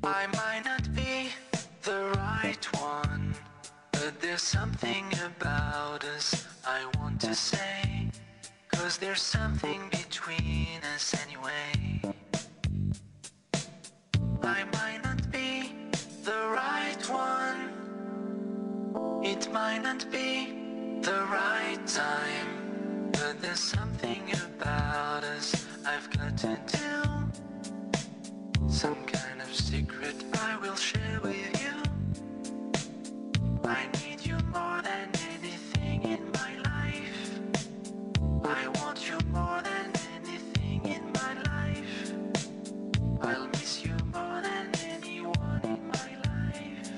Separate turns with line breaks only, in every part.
I might not be the right one, but there's something about us I want to say, 'cause there's something between us anyway. I might not be the right one, it might not be the right time, but there's something about us I've got to do. Some kind of secret I will share with you. I need you more than anything in my life. I want you more than anything in my life. I'll miss you more than anyone in my life.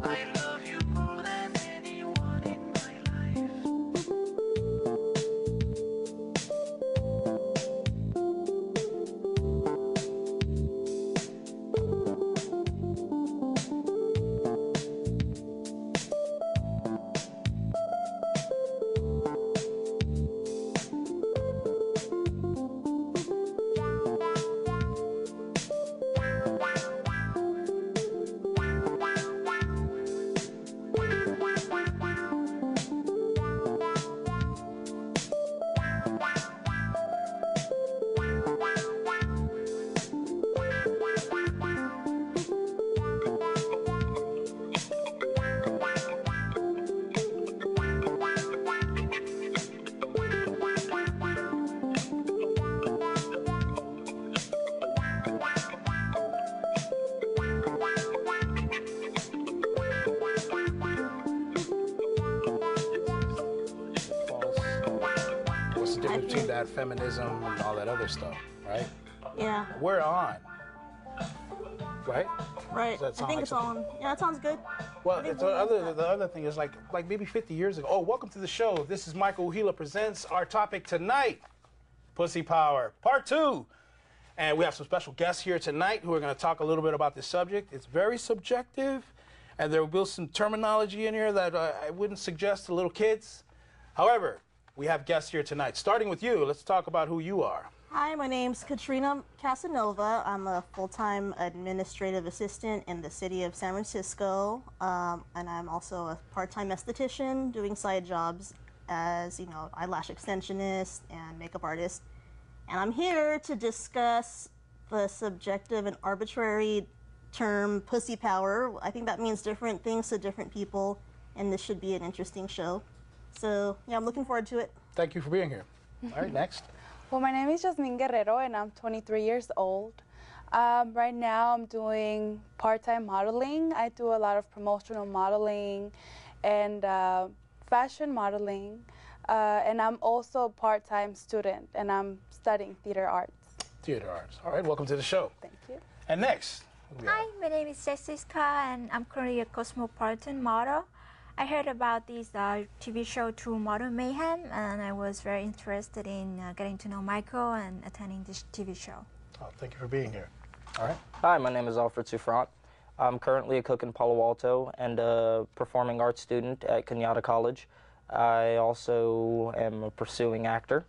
I love you more than anyone in my life.
Between that feminism and all that other stuff, right?
Yeah.
We're on, right?
Right.
Does that sound
I think
like
it's on. Yeah, that sounds good.
Well, the other thing is like maybe 50 years ago. Oh, welcome to the show. This is Michael Uhila presents our topic tonight, Pussy Power, Part 2. And we have some special guests here tonight who are going to talk a little bit about this subject. It's very subjective, and there will be some terminology in here that I wouldn't suggest to little kids. However, we have guests here tonight. Starting with you, let's talk about who you are.
Hi, my name's Katrina Casanova. I'm a full-time administrative assistant in the city of San Francisco, and I'm also a part-time esthetician doing side jobs as, eyelash extensionist and makeup artist. And I'm here to discuss the subjective and arbitrary term pussy power. I think that means different things to different people, and this should be an interesting show. So, yeah, I'm looking forward to it.
Thank you for being here. All right, next.
Well, my name is Jasmine Guerrero, and I'm 23 years old. Right now, I'm doing part-time modeling. I do a lot of promotional modeling and fashion modeling. And I'm also a part-time student, and I'm studying theater arts.
Theater arts. All right, welcome to the show.
Thank you.
And next.
Hi, my name is Jessica, and I'm currently a cosmopolitan model. I heard about this TV show True Model Mayhem, and I was very interested in getting to know Michael and attending this TV show.
Oh, thank you for being here. All right.
Hi, my name is Alfred Souffrant. I'm currently a cook in Palo Alto and a performing arts student at Kenyatta College. I also am a pursuing actor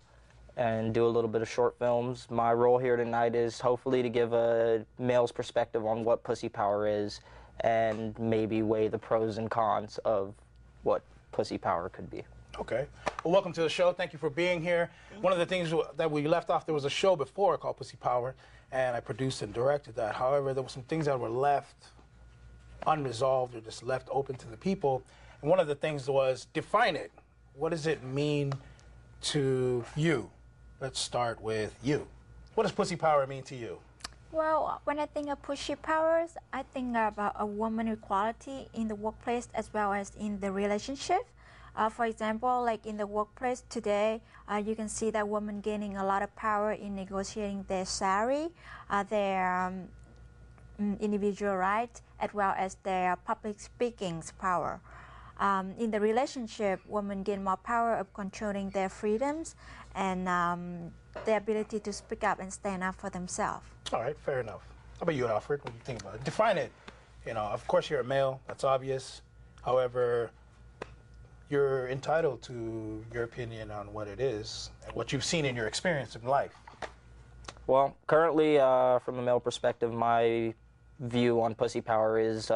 and do a little bit of short films. My role here tonight is hopefully to give a male's perspective on what pussy power is and maybe weigh the pros and cons of what pussy power could be.
Okay. Well, welcome to the show. Thank you for being here. One of the things that we left off, there was a show before called Pussy Power, and I produced and directed that. However, there were some things that were left unresolved or just left open to the people. And one of the things was define it. What does it mean to you? Let's start with you. What does pussy power mean to you?
Well, when I think of pussy powers, I think about a woman equality in the workplace as well as in the relationship. For example, like in the workplace today, you can see that women gaining a lot of power in negotiating their salary, their individual rights, as well as their public speaking power. In the relationship, women gain more power of controlling their freedoms and the ability to speak up and stand up for themselves.
All right, fair enough. How about you, Alfred? What do you think about it? Define it. Of course you're a male, that's obvious. However, you're entitled to your opinion on what it is and what you've seen in your experience in life.
Well, currently, from a male perspective, my view on pussy power is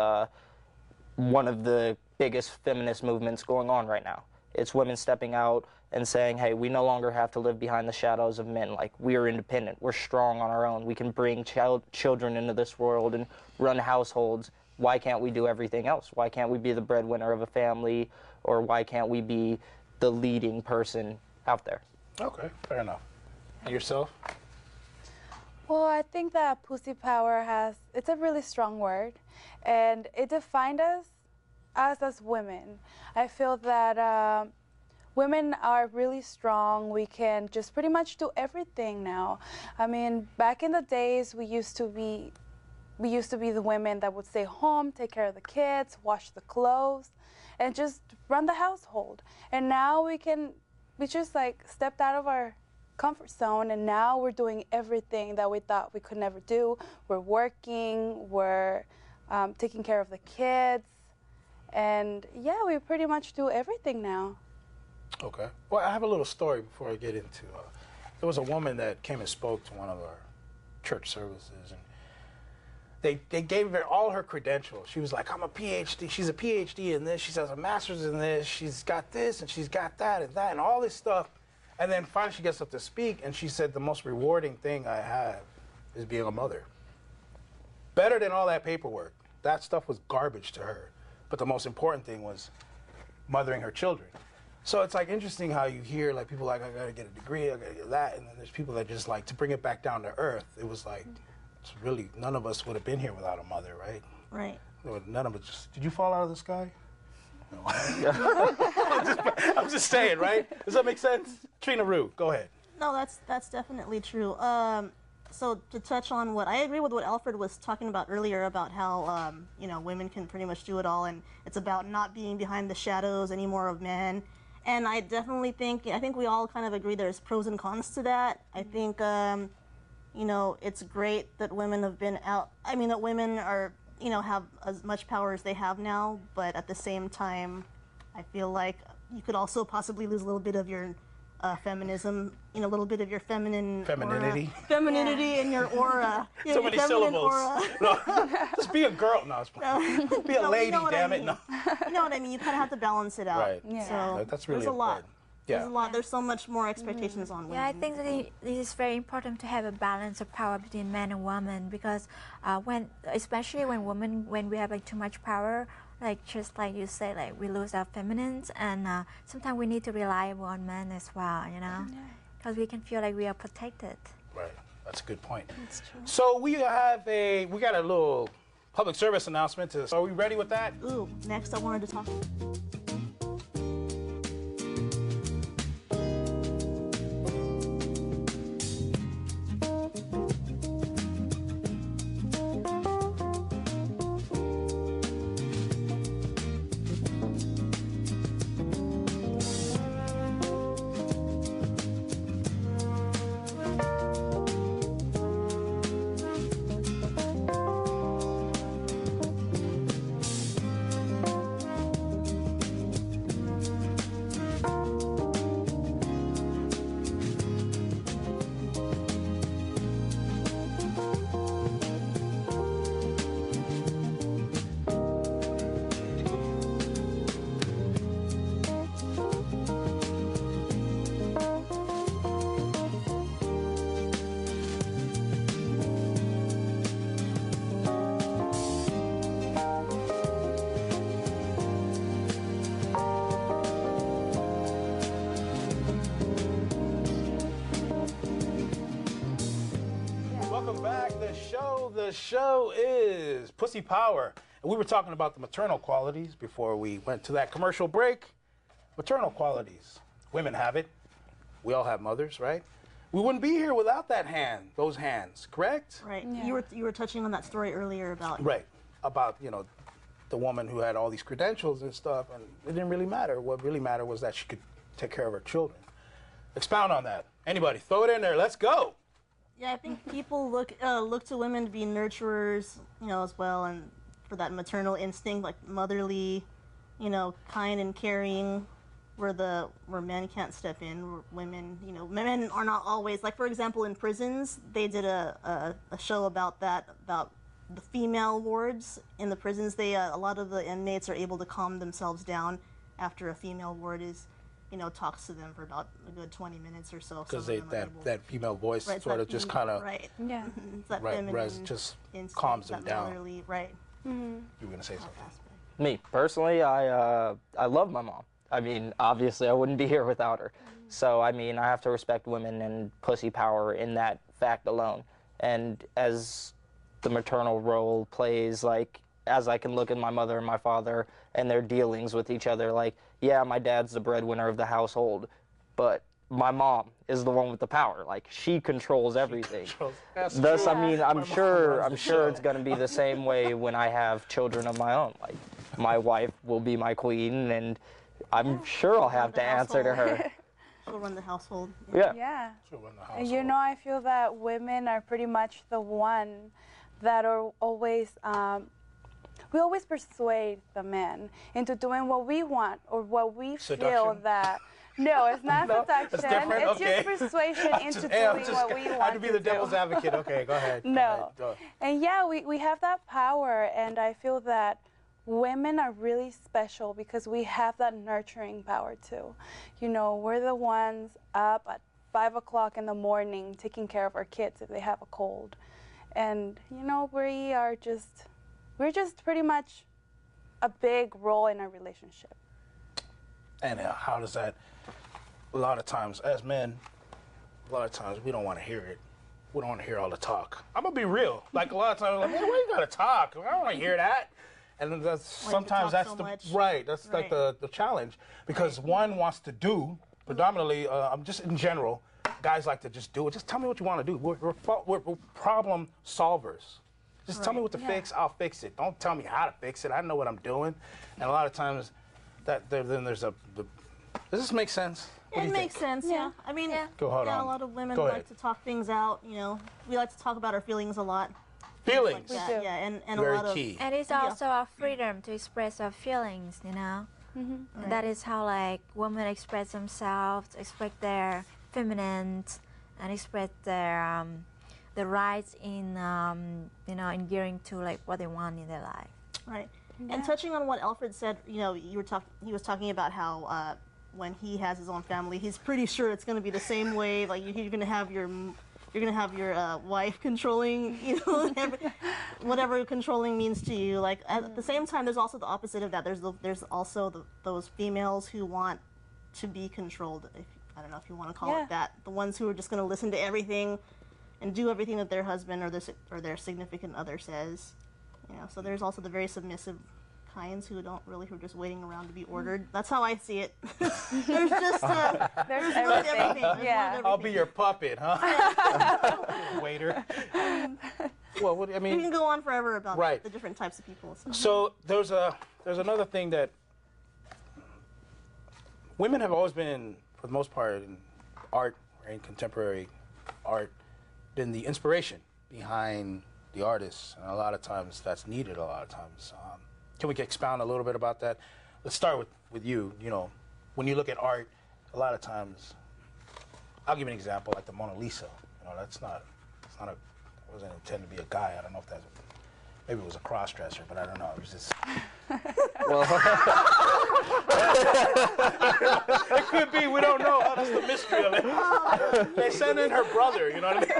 one of the biggest feminist movements going on right now. It's women stepping out and saying, hey, we no longer have to live behind the shadows of men. Like, we are independent. We're strong on our own. We can bring children into this world and run households. Why can't we do everything else? Why can't we be the breadwinner of a family? Or why can't we be the leading person out there?
Okay, fair enough. And yourself?
Well, I think that pussy power it's a really strong word, and it defined us as women. I feel that women are really strong. We can just pretty much do everything now. I mean, back in the days, we used to be the women that would stay home, take care of the kids, wash the clothes, and just run the household. And now we just like stepped out of our comfort zone, and now we're doing everything that we thought we could never do. We're working, we're taking care of the kids, and yeah, we pretty much do everything now.
Okay. Well, I have a little story before I get into. There was a woman that came and spoke to one of our church services, and they gave her all her credentials. She was like, I'm a PhD. She's a PhD in this. She has a master's in this. She's got this, and she's got that, and all this stuff. And then finally she gets up to speak, and she said, the most rewarding thing I have is being a mother. Better than all that paperwork. That stuff was garbage to her. But the most important thing was mothering her children. So it's like interesting how you hear like people like, I gotta get a degree, I gotta get that, and then there's people that just like, to bring it back down to earth, it was like, it's really, none of us would have been here without a mother, right?
Right.
None of us just, did you fall out of the sky? No. I'm just saying, right? Does that make sense? Trina Rue, go ahead.
No, that's definitely true. So to touch on what I agree with what Alfred was talking about earlier about how women can pretty much do it all, and it's about not being behind the shadows anymore of men. And I definitely think we all kind of agree there's pros and cons to that. I think it's great that women have been out. I mean, that women are have as much power as they have now, but at the same time, I feel like you could also possibly lose a little bit of your feminism, a little bit of your femininity in your aura.
So many syllables. No, just be a girl. No, be a lady, damn it. No.
You know what I mean? You kind of have to balance it out.
Right.
Yeah.
So
that's really
there's a lot.
Yeah.
There's a lot. There's so much more expectations on women.
Yeah, I think that it is very important to have a balance of power between men and women, because especially when we have like too much power, like just like you say, like we lose our feminines, and sometimes we need to rely on men as well, because we can feel like we are protected.
Right. That's a good point.
That's true.
So we got a little public service announcement. Are we ready with that?
Ooh, next I wanted to talk.
Welcome back. The show is Pussy Power. And we were talking about the maternal qualities before we went to that commercial break. Maternal qualities. Women have it. We all have mothers, right? We wouldn't be here without those hands, correct?
Right.
Yeah.
You were touching on that story earlier about
Right. About, the woman who had all these credentials and stuff, and it didn't really matter. What really mattered was that she could take care of her children. Expound on that. Anybody, throw it in there. Let's go.
Yeah, I think people look to women to be nurturers, as well, and for that maternal instinct, like motherly, kind and caring, where men can't step in. Where women, men are not always, like, for example, in prisons, they did a show about that, about the female wards in the prisons. They a lot of the inmates are able to calm themselves down after a female ward is, talks to them for about a good 20 minutes or so.
Because that female voice
Right,
sort of just kind of
Yeah.
It's that
right,
feminine
just
instinct,
calms them
that
down.
motherly, right.
You were gonna say something.
Me personally, I love my mom. I mean, obviously, I wouldn't be here without her. So, I mean, I have to respect women and pussy power in that fact alone. And as the maternal role plays, like, as I can look at my mother and my father and their dealings with each other, like, yeah, my dad's the breadwinner of the household, but my mom is the one with the power. Like, she controls everything. Thus, I mean, I'm sure it's going to be the same way when I have children of my own. Like, my wife will be my queen, and I'm sure I'll have to answer to her.
She'll run the household.
Yeah.
Yeah.
She'll run the
And
household.
I feel that women are pretty much the one that are always, we always persuade the men into doing what we want or what we feel
Seduction?
that. No, it's not seduction.
It's different?
It's
Okay.
just persuasion into
Hey, I'm
doing
just-
what we want
I had to be the devil's
do.
advocate. Okay, go ahead. Go
No.
ahead.
And yeah, we have that power, and I feel that women are really special because we have that nurturing power too. We're the ones up at 5 o'clock in the morning taking care of our kids if they have a cold. And, we're just pretty much a big role in our relationship.
And how does that, a lot of times, as men, we don't want to hear it. We don't want to hear all the talk. I'm going to be real. Like, a lot of times, I'm like, man, why you got to talk? I don't want to hear that. And then sometimes that's
so
the,
much.
right, that's like
Right.
the challenge. Because one wants to do, predominantly, just in general, guys like to just do it. Just tell me what you want to do. We're problem solvers. Just tell me what to fix, I'll fix it. Don't tell me how to fix it. I know what I'm doing. And a lot of times, then there's does this make sense? What do
It
you
makes
think?
sense, yeah. I mean,
Go, hold on.
a lot of women
Go
like
ahead.
to talk things out, We like to talk about our feelings a lot.
Feelings.
Like
do.
that, yeah, and
Very
a lot of
key.
And it's also our freedom to express our feelings, And that is how like women express themselves, express their feminine, and express their the rights in in gearing to like what they want in their life.
Right. And touching on what Alfred said, he was talking about how when he has his own family, he's pretty sure it's going to be the same way. Like you're going to have your wife controlling, whatever controlling means to you. Like at the same time, there's also the opposite of that. There's also those females who want to be controlled. I don't know if you want to call it that. The ones who are just going to listen to everything and do everything that their husband or their significant other says. So there's also the very submissive kinds who are just waiting around to be ordered. That's how I see it. There's just
There's
one of
everything.
everything. There's one of
Yeah.
I'll be your puppet, huh? Waiter. Well, what, I
We
mean,
can go on forever about
Right.
the different types of people. So.
so there's another thing that women have always been, for the most part, in art or in contemporary art, been the inspiration behind the artists, and a lot of times that's needed. A lot of times, can we expound a little bit about that? Let's start with you. When you look at art, a lot of times, I'll give you an example, like the Mona Lisa. It wasn't intended to be a guy. I don't know if maybe it was a cross-dresser, but I don't know. It was just. It could be. We don't know. That's the mystery of it. They sent in her brother. You know what I mean?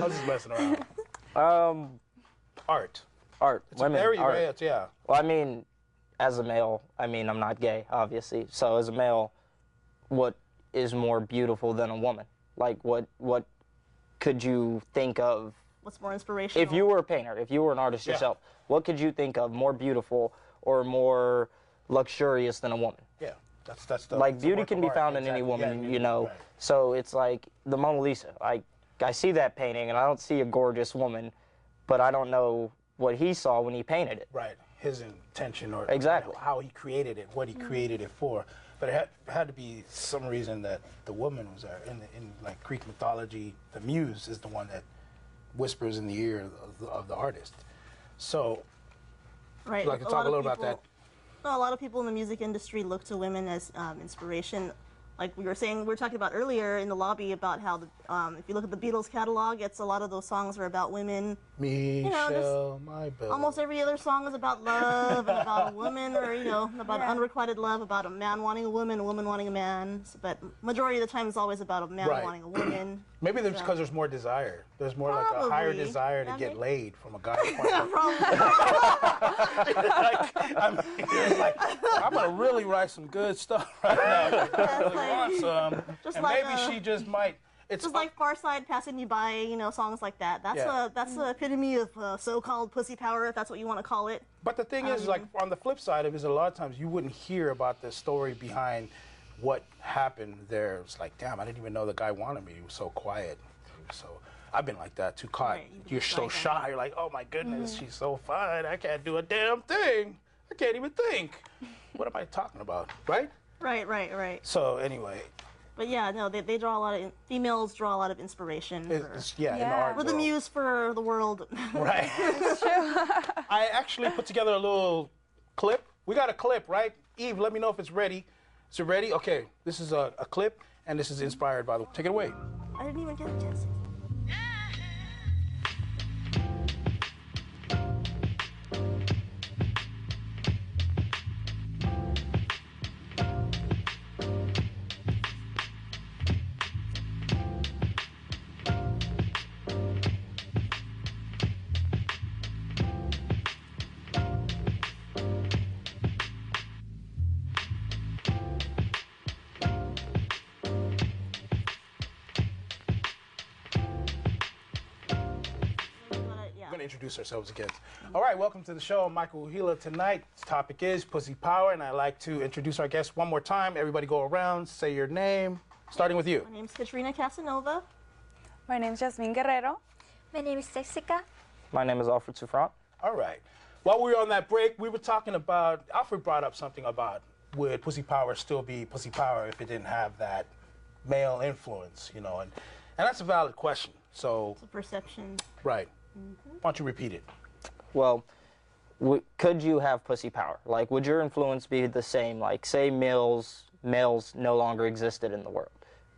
I was just messing around. Art. It's
Women,
very,
art.
very, yeah.
Well, I mean, as a male, I'm not gay, obviously. So as a male, what is more beautiful than a woman? Like, what could you think of?
What's more inspirational?
If you were a painter, if you were an artist yourself, what could you think of more beautiful or more luxurious than a woman?
Yeah. That's the.
Like,
it's a
beauty
work
can
of
be
art,
found in any
exactly.
woman,
Yeah, right.
So it's like the Mona Lisa. I see that painting, and I don't see a gorgeous woman, but I don't know what he saw when he painted it.
Right. His intention or
Exactly.
how he created it, what he created it for. But it had to be some reason that the woman was there. In like Greek mythology, the muse is the one that whispers in the ear of the artist. So,
Right.
I'd like to talk a little about that.
No, a lot of people in the music industry look to women as inspiration. like we were talking about earlier in the lobby about how if you look at the Beatles catalog, it's a lot of those songs are about women.
Michelle, my bill.
Almost every other song is about love and about a woman, or about unrequited love, about a man wanting a woman wanting a man. But majority of the time, it's always about a man wanting a woman.
Maybe that's because there's more desire. There's more like a higher desire to get laid from a guy's point of view. I'm gonna really write some good stuff right now. I really want some. And maybe she just might. It's
just like Far Side passing you by, songs like that. That's the epitome of so-called pussy power, if that's what you want to call it.
But the thing is, like on the flip side of it, is a lot of times you wouldn't hear about the story behind what happened there. It's like, damn, I didn't even know the guy wanted me. He was so quiet. So I've been like that too. Right, you're so shy. You're like, oh my goodness, she's so fine. I can't do a damn thing. I can't even think. What am I talking about? Right?
Right.
So anyway.
But yeah, no, they draw a lot of, females draw a lot of inspiration.
In the art
We're the muse for the world.
Right. I actually put together a little clip. We got a clip, right? Eve, let me know if it's ready. Is it ready? Okay, this is a clip, and this is inspired by the, take it away.
I didn't even get a chance.
Introduce ourselves again. All right, welcome to the show. I'm Michael Gila. Tonight's topic is pussy power, and I'd like to introduce our guests one more time. Everybody go around, say your name, starting with you.
My name's Katrina Casanova.
My name's Jasmine Guerrero.
My name is Jessica.
My name is Alfred Souffrant.
All right. While we were on that break, we were talking about, Alfred brought up something about would pussy power still be pussy power if it didn't have that male influence, and that's a valid question. So
it's a perception.
Right. Why don't you repeat it?
Well, could you have pussy power? Like, would your influence be the same? Like, say males no longer existed in the world.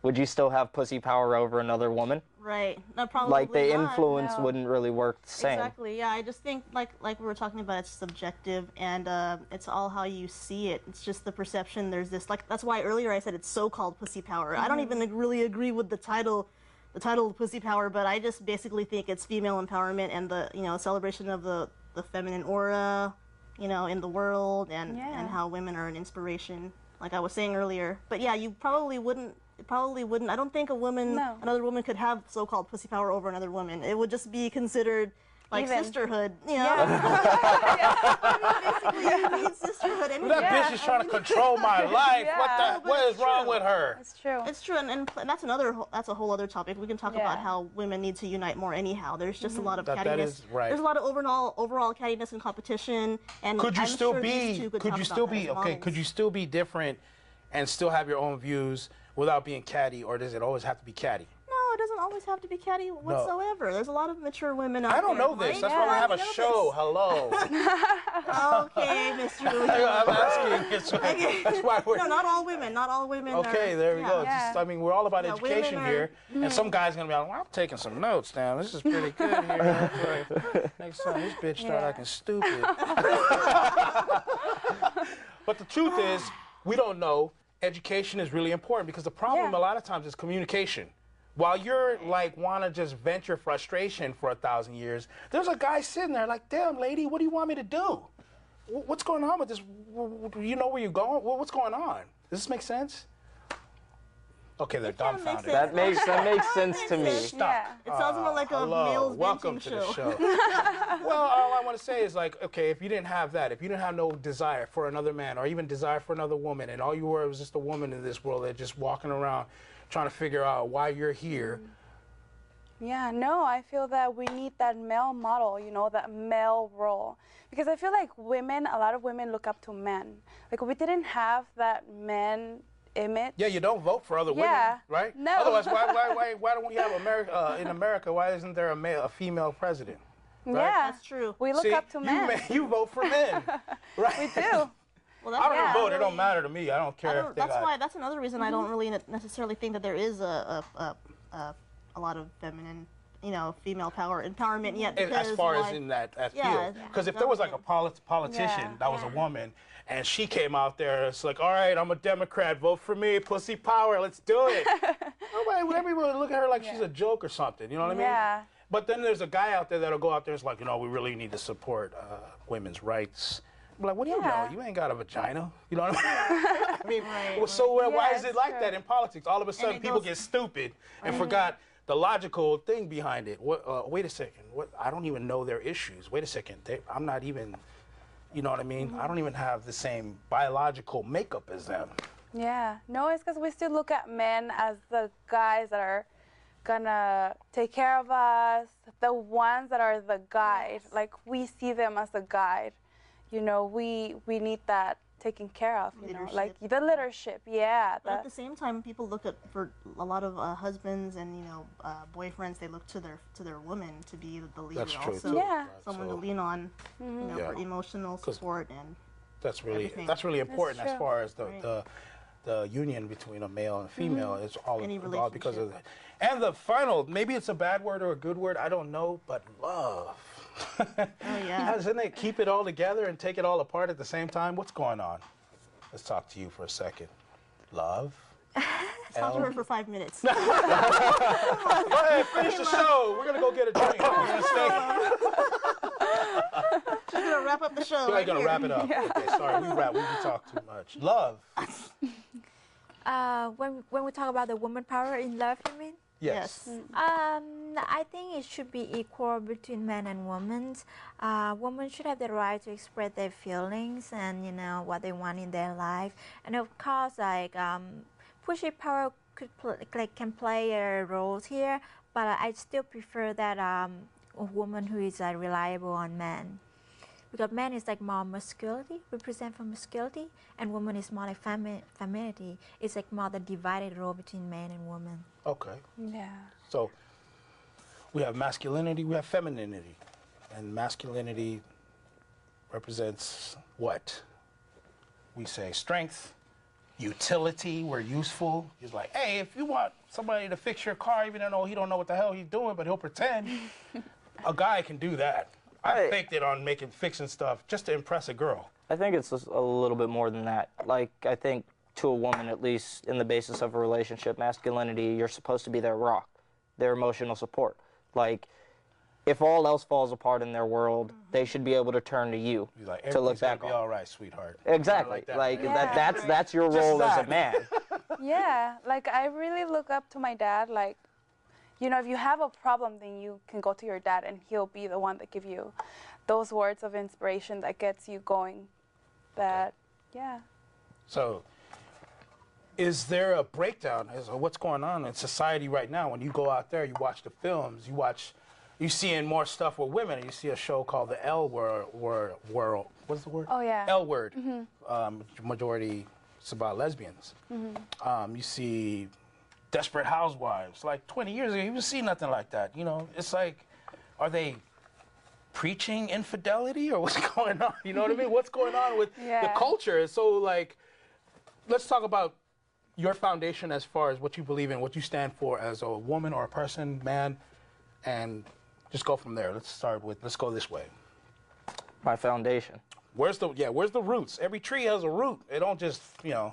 Would you still have pussy power over another woman?
Right. No, probably
like, the
not,
influence wouldn't really work the same.
Exactly, yeah. I just think, like we were talking about, it's subjective, and it's all how you see it. It's just the perception. There's this, that's why earlier I said it's so-called pussy power. I don't even really agree with the title pussy power, but I just basically think it's female empowerment and the celebration of the feminine aura in the world, and how women are an inspiration, like I was saying earlier. But yeah, you probably wouldn't I don't think another woman could have so-called pussy power over another woman. It would just be considered like sisterhood,
Basically, you need sisterhood. That bitch is trying to control my life.
Yeah.
What is wrong with her?
It's true.
It's true, and that's a whole other topic. We can talk about how women need to unite more. Anyhow, there's just a lot of cattiness.
That is right.
There's a lot of overall cattiness and competition. And
could you still be different and still have your own views without being catty, or does it always have to be catty?
No, it doesn't always have to be catty whatsoever. No. There's a lot of mature women out there.
I don't know this. That's why we have a show. Hello.
Okay, Mr. Lee.
I'm asking. That's why we're...
No, not all women. Not all women.
Okay, there we go.
Yeah.
Just, we're all about education here. And some guy's going to be like, well, I'm taking some notes down. This is pretty good here. Next time this bitch start acting stupid. But the truth is, we don't know. Education is really important, because the problem a lot of times is communication. While you're want to just vent your frustration for 1,000 years, there's a guy sitting there like, damn, lady, what do you want me to do? What's going on with this? Do you know where you're going? What's going on? Does this make sense? Okay, they're dumbfounded.
That makes sense to me.
Stop.
It sounds more like a male's
Welcome to the show. Well, all I want to say is, okay, if you didn't have that, if you didn't have no desire for another man or even desire for another woman, and all you were was just a woman in this world that just walking around trying to figure out why you're here.
Yeah, no, I feel that we need that male model, that male role. Because I feel like a lot of women look up to men. Like, we didn't have that man image.
Yeah, you don't vote for other women, right?
No.
Otherwise, why don't we have America? In America, why isn't there a female president? Right?
Yeah,
that's true.
We look up to men.
You vote for men, right?
We do.
Well,
I don't even vote. It
really-
don't matter to me. I don't care if they
That's
got.
why. That's another reason I don't really necessarily think that there is a lot of feminine, female power empowerment yet.
As far as
like,
in that
yeah,
field, because if there was like a politician
Yeah.
that was a woman and she came out there, it's like, all right, I'm a Democrat, vote for me, pussy power, let's do it. Everybody would look at her like she's a joke or something. You know what I mean?
Yeah.
But then there's a guy out there that'll go out there and it's like, we really need to support women's rights. I'm like, what do you know?
Yeah.
You ain't got a vagina. You know what I mean?
Right,
well, so why
Yeah,
is it
it's
like
true.
that in politics? All of a sudden,
it
people
goes-
get stupid and forgot the logical thing behind it. What? Wait a second. What? I don't even know their issues. Wait a second. I'm not even. You know what I mean? I don't even have the same biological makeup as them.
Yeah, no, it's because we still look at men as the guys that are gonna take care of us, the ones that are the guide. Like we see them as the guide. We need that taken care of. Like
Leadership.
the leadership. Yeah.
But at the same time, people look at for a lot of husbands and boyfriends. They look to their woman to be the leader.
That's true
also.
too.
Yeah.
Someone
So
to lean on,
Yeah.
for emotional support and.
that's really
everything.
important as
true.
far as
Right.
the union between a male and a female. It's all
Any
because of
relationship.
that. And the final, maybe it's a bad word or a good word, I don't know, but love.
Oh yeah.
Doesn't it keep it all together and take it all apart at the same time? What's going on? Let's talk to you for a second. Love.
Talk to her for 5 minutes.
Go ahead, finish the show. We're gonna go get a drink. You wanna stay?
She's gonna wrap up the show.
You're
right
gonna
here.
wrap it up. Okay, sorry, we talk too much. Love.
When we talk about the woman power in love, you mean?
Yes.
I think it should be equal between men and women. Women should have the right to express their feelings and what they want in their life. And of course, pushy power can play a role here, but I still prefer that a woman who is reliable on men. Because man is like more masculinity, represent for masculinity, and woman is more like femininity. It's like more the divided role between man and woman.
Okay.
Yeah.
So we have masculinity, we have femininity. And masculinity represents what? We say strength, utility, we're useful. He's like, hey, if you want somebody to fix your car, even though he don't know what the hell he's doing, but he'll pretend, a guy can do that. I faked it on fixing stuff just to impress a girl.
I think it's just a little bit more than that. Like, I think to a woman, at least in the basis of a relationship, masculinity, you're supposed to be their rock, their emotional support. Like, if all else falls apart in their world, they should be able to turn to you
He's like,
to look
everything's gonna
back
be
on.
all right, sweetheart.
Exactly.
that.
Like
Yeah.
that's your role as a
that.
man.
Yeah, like I really look up to my dad. Like, if you have a problem, then you can go to your dad and he'll be the one that give you those words of inspiration that gets you going. Yeah.
So, is there a breakdown as of what's going on in society right now? When you go out there, you watch the films, you seeing more stuff with women. You see a show called the L World. What's the word?
Oh, yeah.
L Word. Majority, it's about lesbians. You see Desperate Housewives. Like 20 years ago, you didn't see nothing like that. It's like, are they preaching infidelity or what's going on? You know what I mean? What's going on with the
Yeah.
culture? So, like, let's talk about your foundation as far as what you believe in, what you stand for as a woman or a person, man, and just go from there. Let's go this way.
My foundation.
Where's the roots? Every tree has a root. It don't just,
Wait,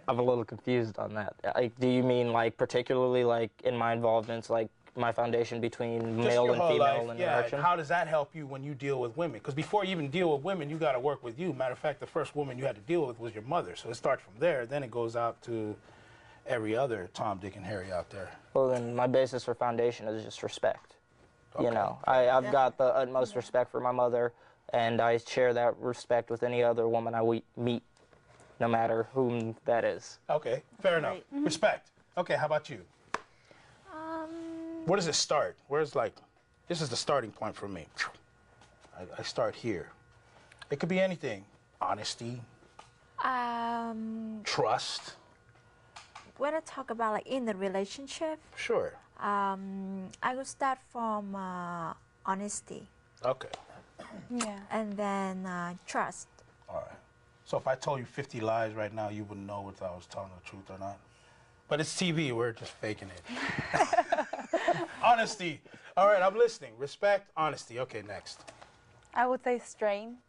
I'm a little confused on that. Like, do you mean like particularly like in my involvements, like my foundation between
just
male
your
and
whole
female
life.
interaction?
How does that help you when you deal with women? Because before you even deal with women, you got to work with you. Matter of fact, the first woman you had to deal with was your mother. So it starts from there. Then it goes out to every other Tom, Dick, and Harry out there.
Well, then my basis for foundation is just respect.
Okay.
I've got the utmost respect for my mother, and I share that respect with any other woman I meet, no matter whom that is.
Okay, fair enough.
Right.
Respect. Okay, how about you? Where does it start? This is the starting point for me. I start here. It could be anything. Honesty, trust.
When I talk about like in the relationship,
Sure.
I will start from honesty.
Okay.
Yeah.
and then trust.
All right. So if I told you 50 lies right now, you wouldn't know if I was telling the truth or not. But it's TV. We're just faking it. Honesty. All right, I'm listening. Respect, honesty. Okay, next.
I would say strength.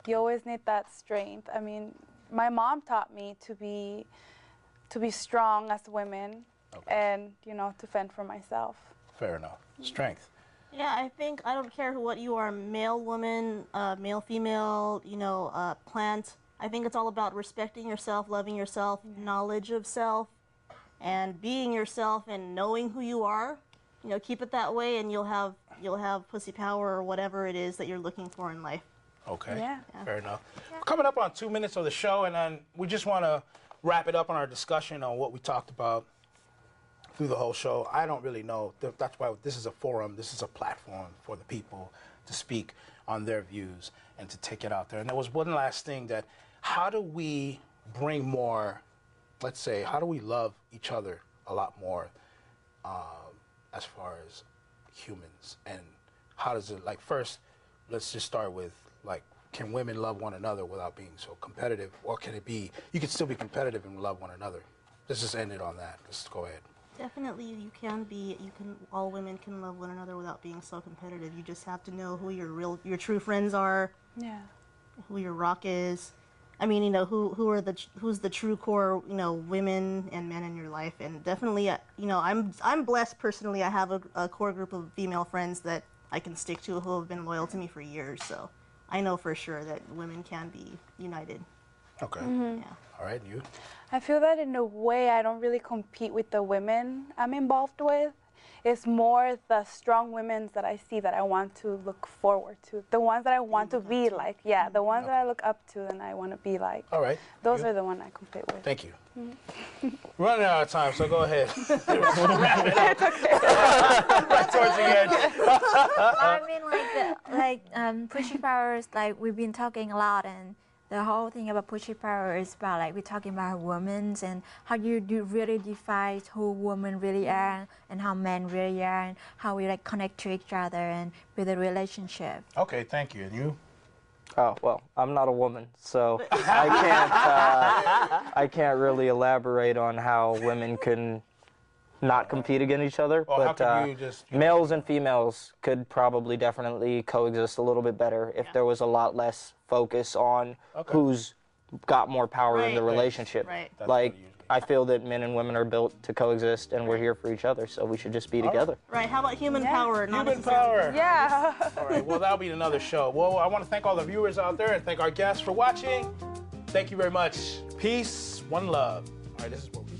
You always need that strength. I mean, my mom taught me to be strong as women, and to fend for myself.
Fair enough. Strength.
Yeah, I think I don't care what you are, male, woman, male, female, plant. I think it's all about respecting yourself, loving yourself, knowledge of self, and being yourself and knowing who you are. Keep it that way, and you'll have pussy power or whatever it is that you're looking for in life.
Okay.
Yeah.
Fair enough. We're coming up on 2 minutes of the show, and then we just want to wrap it up on our discussion on what we talked about through the whole show. I don't really know. That's why this is a forum. This is a platform for the people to speak on their views and to take it out there. And there was one last thing that, how do we bring more, let's say, how do we love each other a lot more as far as humans? And how does it, like, first, let's just start with, like, can women love one another without being so competitive? Or can it be, you can still be competitive and love one another? Let's just end it on that. Let's go ahead.
Definitely, all women can love one another without being so competitive. You just have to know who your true friends are.
Yeah.
Who your rock is. I mean, who's the true core, women and men in your life. And definitely, I'm blessed personally. I have a core group of female friends that I can stick to who have been loyal to me for years. So I know for sure that women can be united.
Okay.
Yeah.
All right, you?
I feel that in a way I don't really compete with the women I'm involved with. It's more the strong women that I see that I want to look forward to. The ones that I want to be like. Yeah, the ones that I look up to and I want to be like.
All right.
Those are the ones I compete with.
Thank you. Running out of time, so go ahead. Wrap it up. Right towards the end.
I mean, pushing powers, like we've been talking a lot, and the whole thing about pushing power is about, like, we're talking about women and how you do really define who women really are and how men really are and how we, like, connect to each other and with a relationship.
Okay, thank you. And you?
Oh, well, I'm not a woman, so I can't really elaborate on how women can not compete against each other.
Well,
but
how can you just,
males and females could probably definitely coexist a little bit better if there was a lot less focus on who's got more power in the relationship.
Right.
Like, I feel that men and women are built to coexist, and we're here for each other, so we should just be together.
Right. How about human power? Not
human
necessarily-
power.
Yeah.
All right, well, that'll be another show. Well, I want to thank all the viewers out there and thank our guests for watching. Thank you very much. Peace, one love. All right, this is what we